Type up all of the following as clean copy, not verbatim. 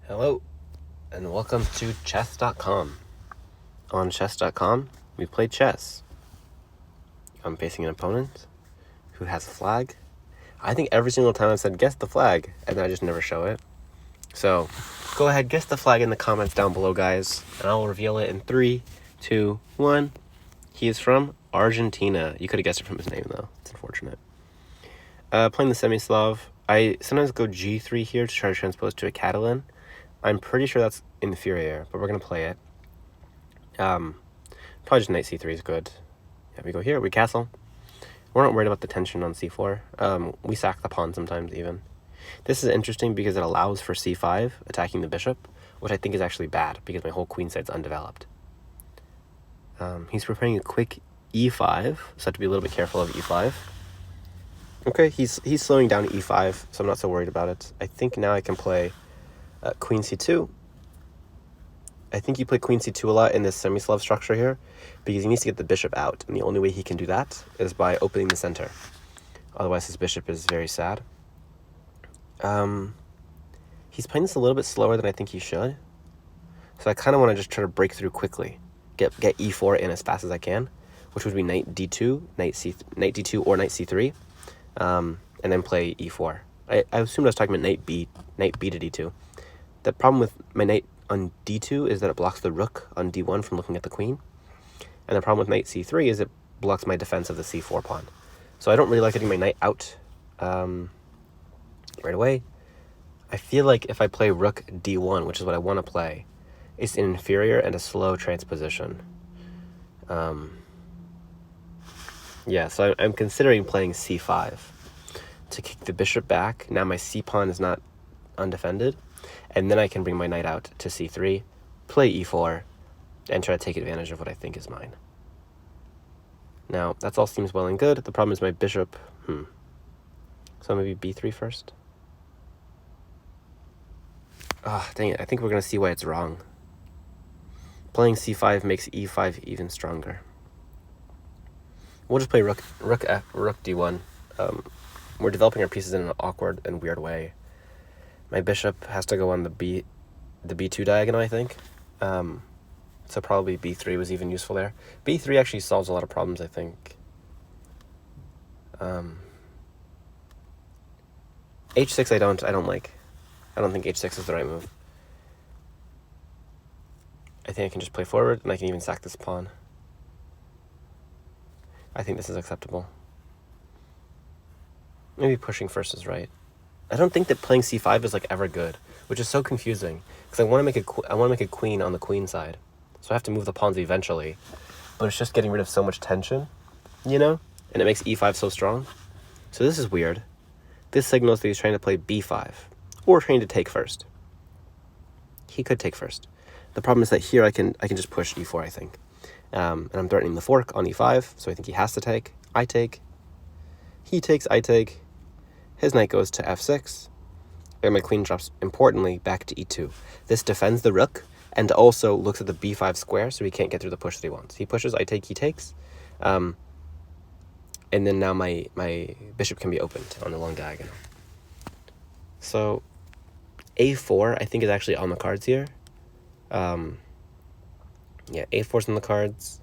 Hello, and welcome to chess.com. On chess.com, we play chess. I'm facing an opponent who has a flag. I think every single time I've said, guess the flag, and then I just never show it. So, go ahead, guess the flag in the comments down below, guys, and I'll reveal it in 3, 2, 1. He is from Argentina. You could have guessed it from his name, though. It's unfortunate. Playing the semi-Slav. I sometimes go g3 here to try to transpose to a Catalan. I'm pretty sure that's inferior, but we're going to play it. Probably just knight c3 is good. Yeah, we go here, we castle. We're not worried about the tension on c4. We sack the pawn sometimes even. This is interesting because it allows for c5, attacking the bishop, which I think is actually bad because my whole queen side's undeveloped. He's preparing a quick e5, so I have to be a little bit careful of e5. Okay, he's slowing down e5, so I'm not so worried about it. I think now I can play queen c2. I think you play queen c2 a lot in this semi-Slav structure here because he needs to get the bishop out, and the only way he can do that is by opening the center. Otherwise his bishop is very sad. He's playing this a little bit slower than I think he should, so I kind of want to just try to break through quickly, get e4 in as fast as I can, which would be knight d2, knight d2 or knight c3, and then play e4. I assumed I was talking about knight b to d2. The problem with my knight on d2 is that it blocks the rook on d1 from looking at the queen. And the problem with knight c3 is it blocks my defense of the c4 pawn. So I don't really like getting my knight out right away. I feel like if I play rook d1, which is what I want to play, it's an inferior and a slow transposition. Yeah, so I'm considering playing c5 to kick the bishop back. Now my c pawn is not undefended. And then I can bring my knight out to c3, play e4, and try to take advantage of what I think is mine. Now, that all seems well and good. The problem is my bishop, So maybe b3 first? Dang it. I think we're going to see why it's wrong. Playing c5 makes e5 even stronger. We'll just play rook d1. We're developing our pieces in an awkward and weird way. My bishop has to go on the b2 diagonal, I think. So probably b3 was even useful there. b3 actually solves a lot of problems, I think. h6 I don't like. I don't think h6 is the right move. I think I can just play forward, and I can even sack this pawn. I think this is acceptable. Maybe pushing first is right. I don't think that playing c5 is like ever good, which is so confusing because I want to make a queen on the queen side, so I have to move the pawns eventually, but it's just getting rid of so much tension, and it makes e5 so strong. So this is weird. This signals that he's trying to play b5 or trying to take first. He could take first. The problem is that here I can just push e4, I think, and I'm threatening the fork on e5, so I think he has to take. I take. He takes. I take. His knight goes to f6, and my queen drops, importantly, back to e2. This defends the rook, and also looks at the b5 square, so he can't get through the push that he wants. He pushes, I take, he takes, and then now my bishop can be opened on the long diagonal. So a4, I think, is actually on the cards here. Yeah, a4's on the cards.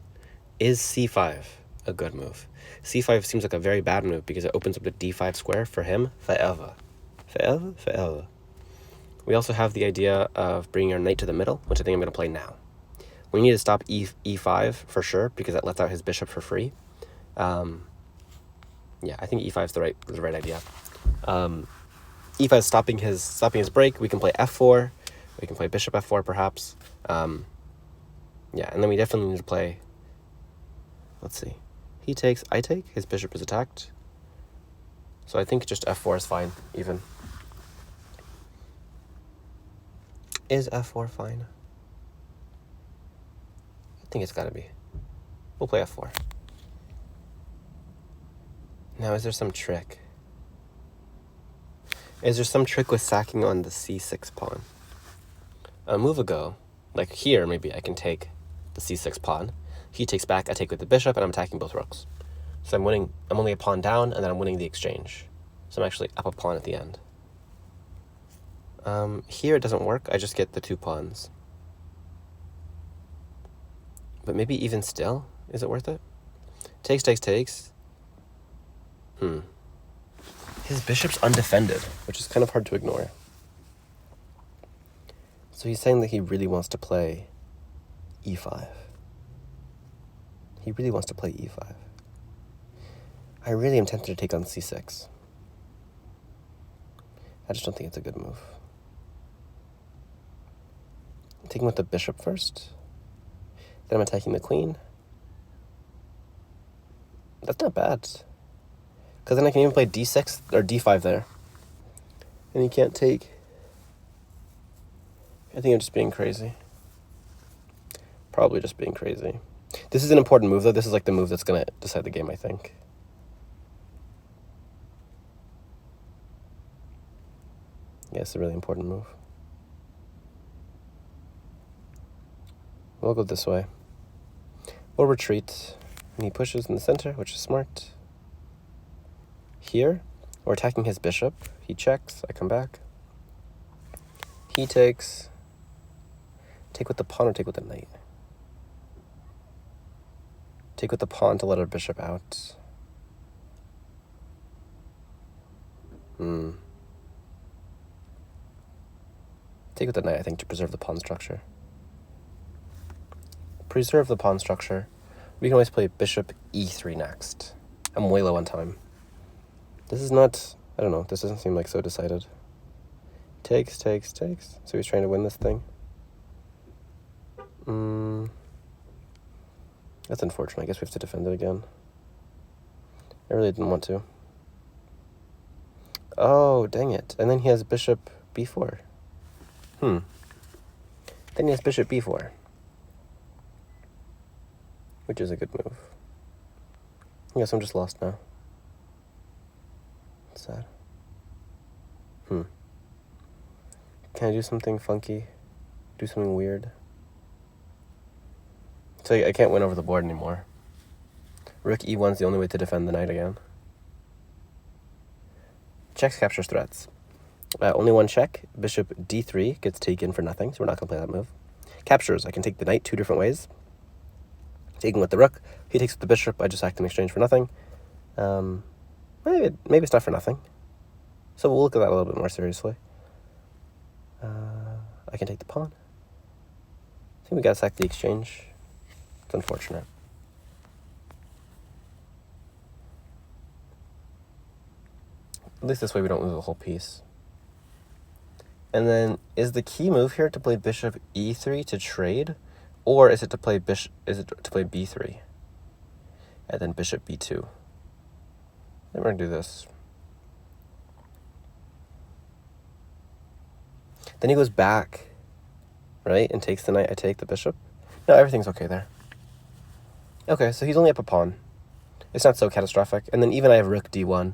Is c5 a good move? c5 seems like a very bad move because it opens up the d5 square for him forever. Forever. We also have the idea of bringing our knight to the middle, which I think I'm going to play now. We need to stop e5 for sure because that lets out his bishop for free. Yeah, I think e5 is the right idea. e5 is stopping his break. We can play f4. We can play bishop f4 perhaps. Yeah, and then we definitely need to play. Let's see. He takes, I take, his bishop is attacked. So I think just f4 is fine, even. Is f4 fine? I think it's gotta be. We'll play f4. Now, is there some trick? Is there some trick with sacking on the c6 pawn? A move ago, like here, maybe I can take the c6 pawn. He takes back, I take with the bishop, and I'm attacking both rooks. So I'm only a pawn down, and then I'm winning the exchange. So I'm actually up a pawn at the end. Here it doesn't work. I just get the 2 pawns. But maybe even still, is it worth it? Takes, takes, takes. His bishop's undefended, which is kind of hard to ignore. So he's saying that he really wants to play e5. He really wants to play e5. I really am tempted to take on c6. I just don't think it's a good move. I'm taking with the bishop first. Then I'm attacking the queen. That's not bad. Because then I can even play d6 or d5 there. And he can't take. I think I'm just being crazy. Probably just being crazy. This is an important move, though. This is like the move that's going to decide the game, I think. Yeah, it's a really important move. We'll go this way. We'll retreat. And he pushes in the center, which is smart. Here, we're attacking his bishop. He checks. I come back. He takes. Take with the pawn or take with the knight? Take with the pawn to let our bishop out. Take with the knight, I think, to preserve the pawn structure. Preserve the pawn structure. We can always play bishop e3 next. I'm way low on time. This is not, I don't know, this doesn't seem like so decided. Takes, takes, takes. So he's trying to win this thing. That's unfortunate. I guess we have to defend it again. I really didn't want to. Oh, dang it. And then he has bishop b4. Then he has bishop b4. Which is a good move. I guess I'm just lost now. It's sad. Can I do something funky? Do something weird? So I can't win over the board anymore. Rook e1 is the only way to defend the knight again. Checks captures threats. Only one check. Bishop d3 gets taken for nothing, so we're not going to play that move. Captures. I can take the knight 2 different ways. Taking with the rook. He takes with the bishop. I just act in exchange for nothing. Maybe it's not for nothing. So we'll look at that a little bit more seriously. I can take the pawn. I think we got to sack the exchange. It's unfortunate. At least this way we don't lose a whole piece. And then, is the key move here to play bishop e3 to trade, or is it to play b3, and then bishop b2? Then we're gonna do this. Then he goes back, right, and takes the knight. I take the bishop. No, everything's okay there. Okay, so he's only up a pawn. It's not so catastrophic. And then even I have rook d1.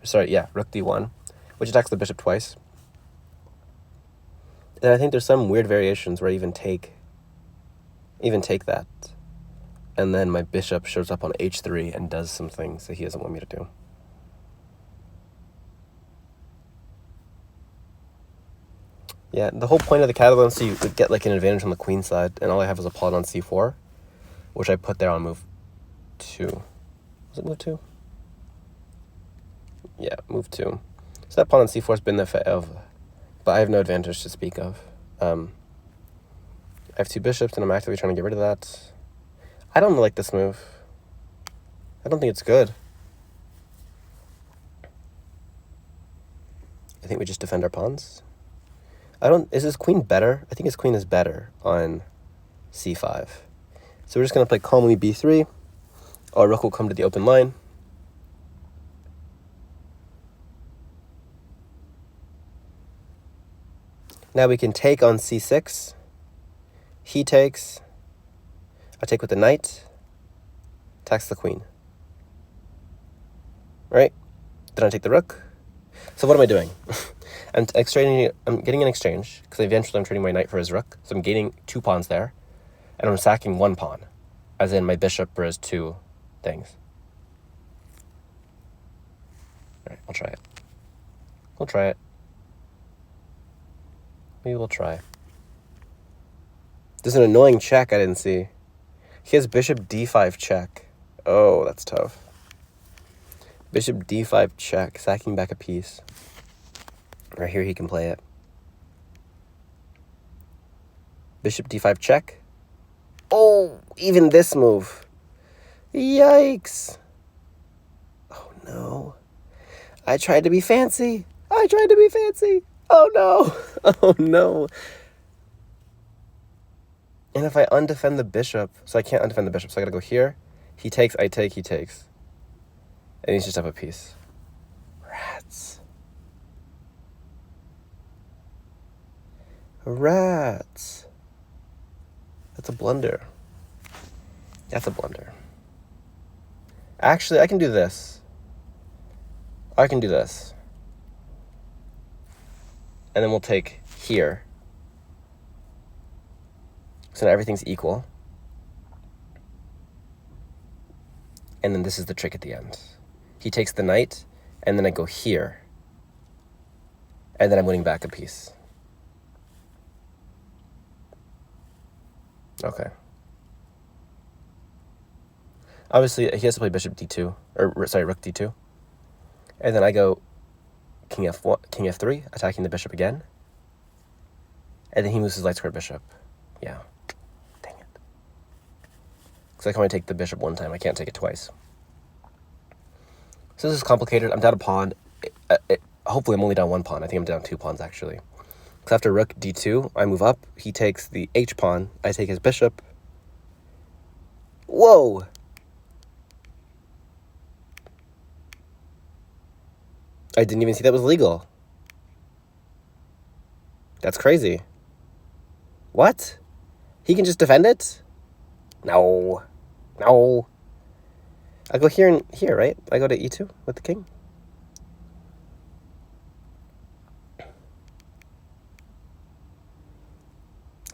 Rook d1, which attacks the bishop twice. And I think there's some weird variations where I even take that. And then my bishop shows up on h3 and does some things that he doesn't want me to do. Yeah, the whole point of the Catalan is so you would get like an advantage on the queen side, and all I have is a pawn on c4, which I put there on move 2. Was it move 2? Yeah, move 2. So that pawn on c4 has been the but I have no advantage to speak of. I have 2 bishops, and I'm actively trying to get rid of that. I don't like this move. I don't think it's good. I think we just defend our pawns. Is his queen better? I think his queen is better on c5. So we're just going to play calmly b3. Our rook will come to the open line. Now we can take on c6. He takes. I take with the knight. Attacks the queen. Right? Then I take the rook. So what am I doing? I'm getting an exchange, because eventually I'm trading my knight for his rook. So I'm gaining 2 pawns there. And I'm sacking 1 pawn. As in my bishop for his 2 things. Alright, I'll try it. We'll try it. Maybe we'll try. There's an annoying check I didn't see. He has bishop d5 check. Oh, that's tough. Bishop d5 check, sacking back a piece. Right here he can play it. Bishop d5 check. Oh, even this move. Yikes. Oh, no. I tried to be fancy. Oh, no. Oh, no. And if I undefend the bishop, so I can't undefend the bishop, so I gotta go here. He takes, I take, he takes. And he's just up a piece. Rats. Rats. That's a blunder. That's a blunder. Actually, I can do this. I can do this. And then we'll take here. So now everything's equal. And then this is the trick at the end. He takes the knight, and then I go here. And then I'm winning back a piece. Okay. Obviously, he has to play bishop d2, or sorry, rook d2. And then I go king f1, king f3, attacking the bishop again. And then he moves his light square bishop. Yeah. Dang it. Because I can only take the bishop one time. I can't take it twice. So this is complicated. I'm down a pawn. Hopefully I'm only down one pawn. I think I'm down 2 pawns, actually. Because after rook d2, I move up. He takes the h pawn. I take his bishop. Whoa! I didn't even see that was legal. That's crazy. What? He can just defend it? No. No. I go here and here, right? I go to e2 with the king.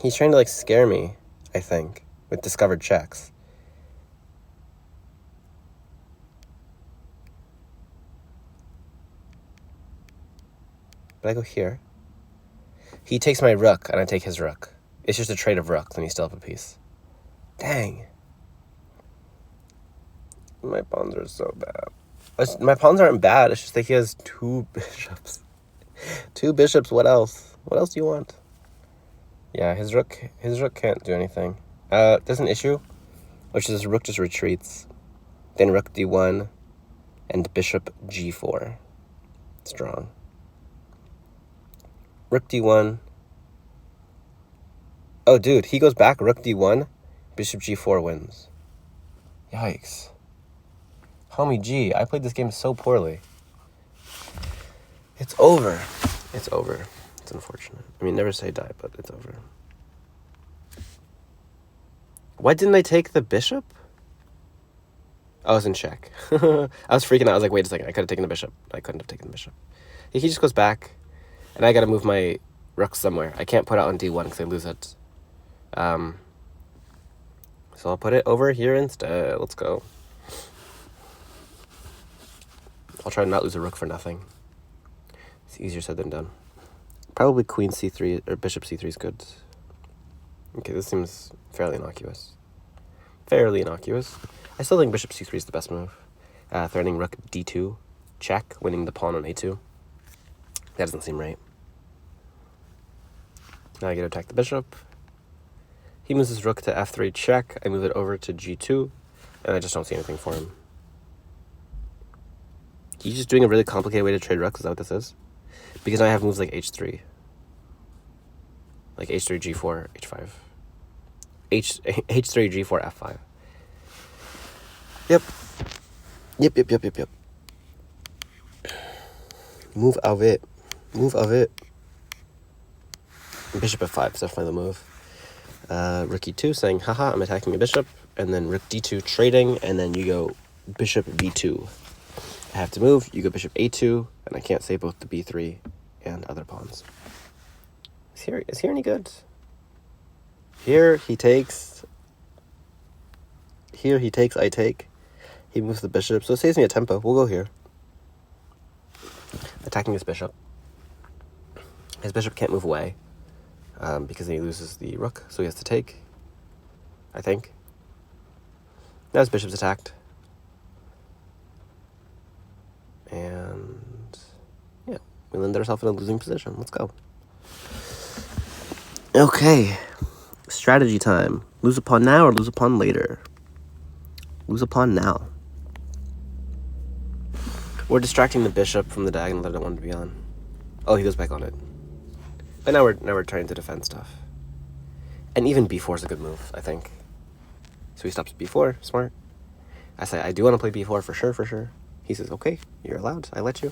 He's trying to, like, scare me, I think, with discovered checks. But I go here. He takes my rook, and I take his rook. It's just a trade of rooks, and he's still up a piece. Dang. My pawns are so bad. My pawns aren't bad. It's just that he has 2 bishops. 2 bishops, what else? What else do you want? Yeah, his rook can't do anything. There's an issue, which is rook just retreats. Then rook d1 and bishop g4. Strong. Rook d1. Oh, dude, he goes back, rook d1, bishop g4 wins. Yikes. Homie G, I played this game so poorly. It's over. It's over. It's unfortunate. I mean, never say die, but it's over. Why didn't I take the bishop? I was in check. I was freaking out. I was like, wait a second. I could have taken the bishop. I couldn't have taken the bishop. He just goes back, and I got to move my rook somewhere. I can't put it on d1 because I lose it. So I'll put it over here instead. Let's go. I'll try to not lose a rook for nothing. It's easier said than done. Probably queen c3 or bishop c3 is good. Okay, this seems fairly innocuous. Fairly innocuous. I still think bishop c3 is the best move. Threatening rook d2, check, winning the pawn on a2. That doesn't seem right. Now I get to attack the bishop. He moves his rook to f3 check. I move it over to g2, and I just don't see anything for him. He's just doing a really complicated way to trade rooks. Is that what this is? Because now I have moves like h3. Like h3, g4, h5. h3, g4, f5. Yep. Yep. Move of it. Bishop f5 is definitely the move. Rook e2 saying, haha, I'm attacking a bishop. And then rook d2 trading. And then you go bishop b2. I have to move. You go bishop a2. And I can't say both the b3 and other pawns. Is here any good? Here he takes. I take. He moves the bishop. So it saves me a tempo. We'll go here. Attacking his bishop. His bishop can't move away. because then he loses the rook, so he has to take, I think. Now his bishop's attacked. And yeah, we landed ourselves in a losing position. Let's go. Okay, strategy time. Lose a pawn now or lose a pawn later? Lose a pawn now. We're distracting the bishop from the diagonal that I don't want to be on. Oh, he goes back on it. But now we're trying to defend stuff. And even b4 is a good move, I think. So he stops b4, smart. I say, I do want to play b4 for sure. He says, okay, you're allowed, I let you.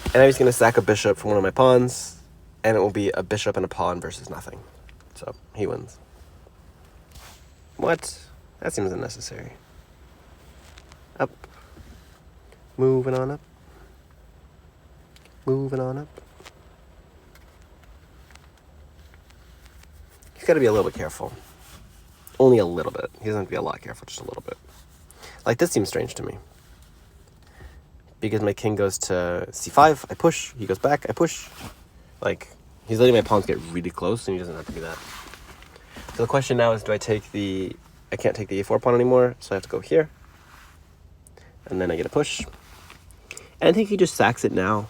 And now he's going to sack a bishop from one of my pawns, and it will be a bishop and a pawn versus nothing. So, he wins. What? That seems unnecessary. Up. Moving on up. Moving on up. He's got to be a little bit careful. Only a little bit. He doesn't have to be a lot careful, just a little bit. Like, this seems strange to me. Because my king goes to c5, I push. He goes back, I push. Like, he's letting my pawns get really close, and he doesn't have to do that. So the question now is, do I take the... I can't take the a4 pawn anymore, so I have to go here. And then I get a push. And I think he just sacks it now.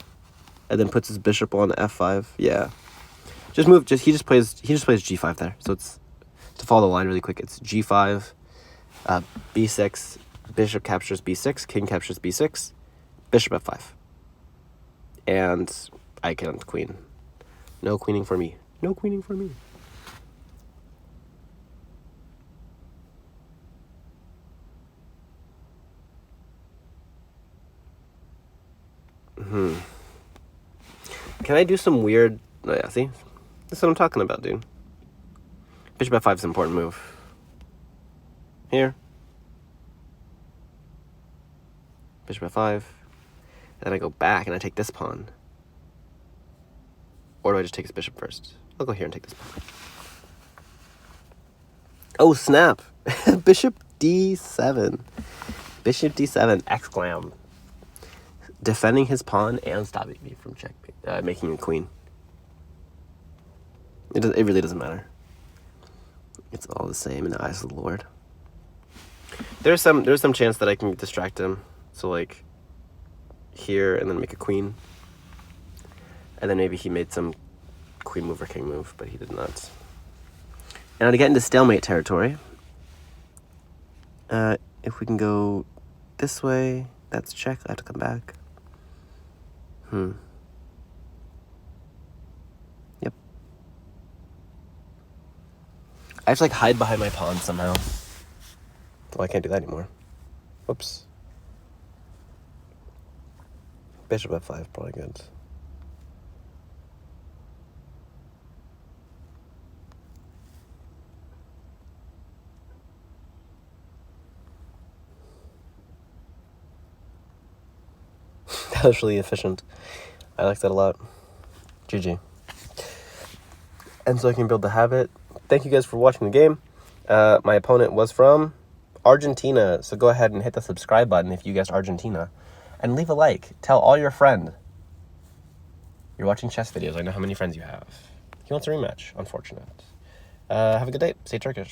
And then puts his bishop on f5. Yeah. Just move, he just plays g5 there. So it's, to follow the line really quick, it's g5, b6, bishop captures b6, king captures b6, bishop f5. And I can't queen. No queening for me. No queening for me. Can I do some weird... Oh, yeah, see? That's what I'm talking about, dude. Bishop f5 is an important move. Here. Bishop f5. And then I go back and I take this pawn. Or do I just take his bishop first? I'll go here and take this pawn. Oh, snap! Bishop d7. Bishop d7, exclam. Defending his pawn and stopping me from making a queen. It really doesn't matter. It's all the same in the eyes of the Lord. There's some chance that I can distract him. So like here and then make a queen. And then maybe he made some queen move or king move, but he did not. And to get into stalemate territory, if we can go this way, that's check. I have to come back. Yep. I have to like hide behind my pawn somehow. Well, I can't do that anymore. Whoops. Bishop f5, probably good. That was really efficient. I like that a lot. GG. And so I can build the habit. Thank you guys for watching the game. My opponent was from Argentina, so go ahead and hit the subscribe button if you guessed Argentina. And leave a like. Tell all your friends. You're watching chess videos. I know how many friends you have. He wants a rematch. Unfortunate. Have a good day. Stay Turkish.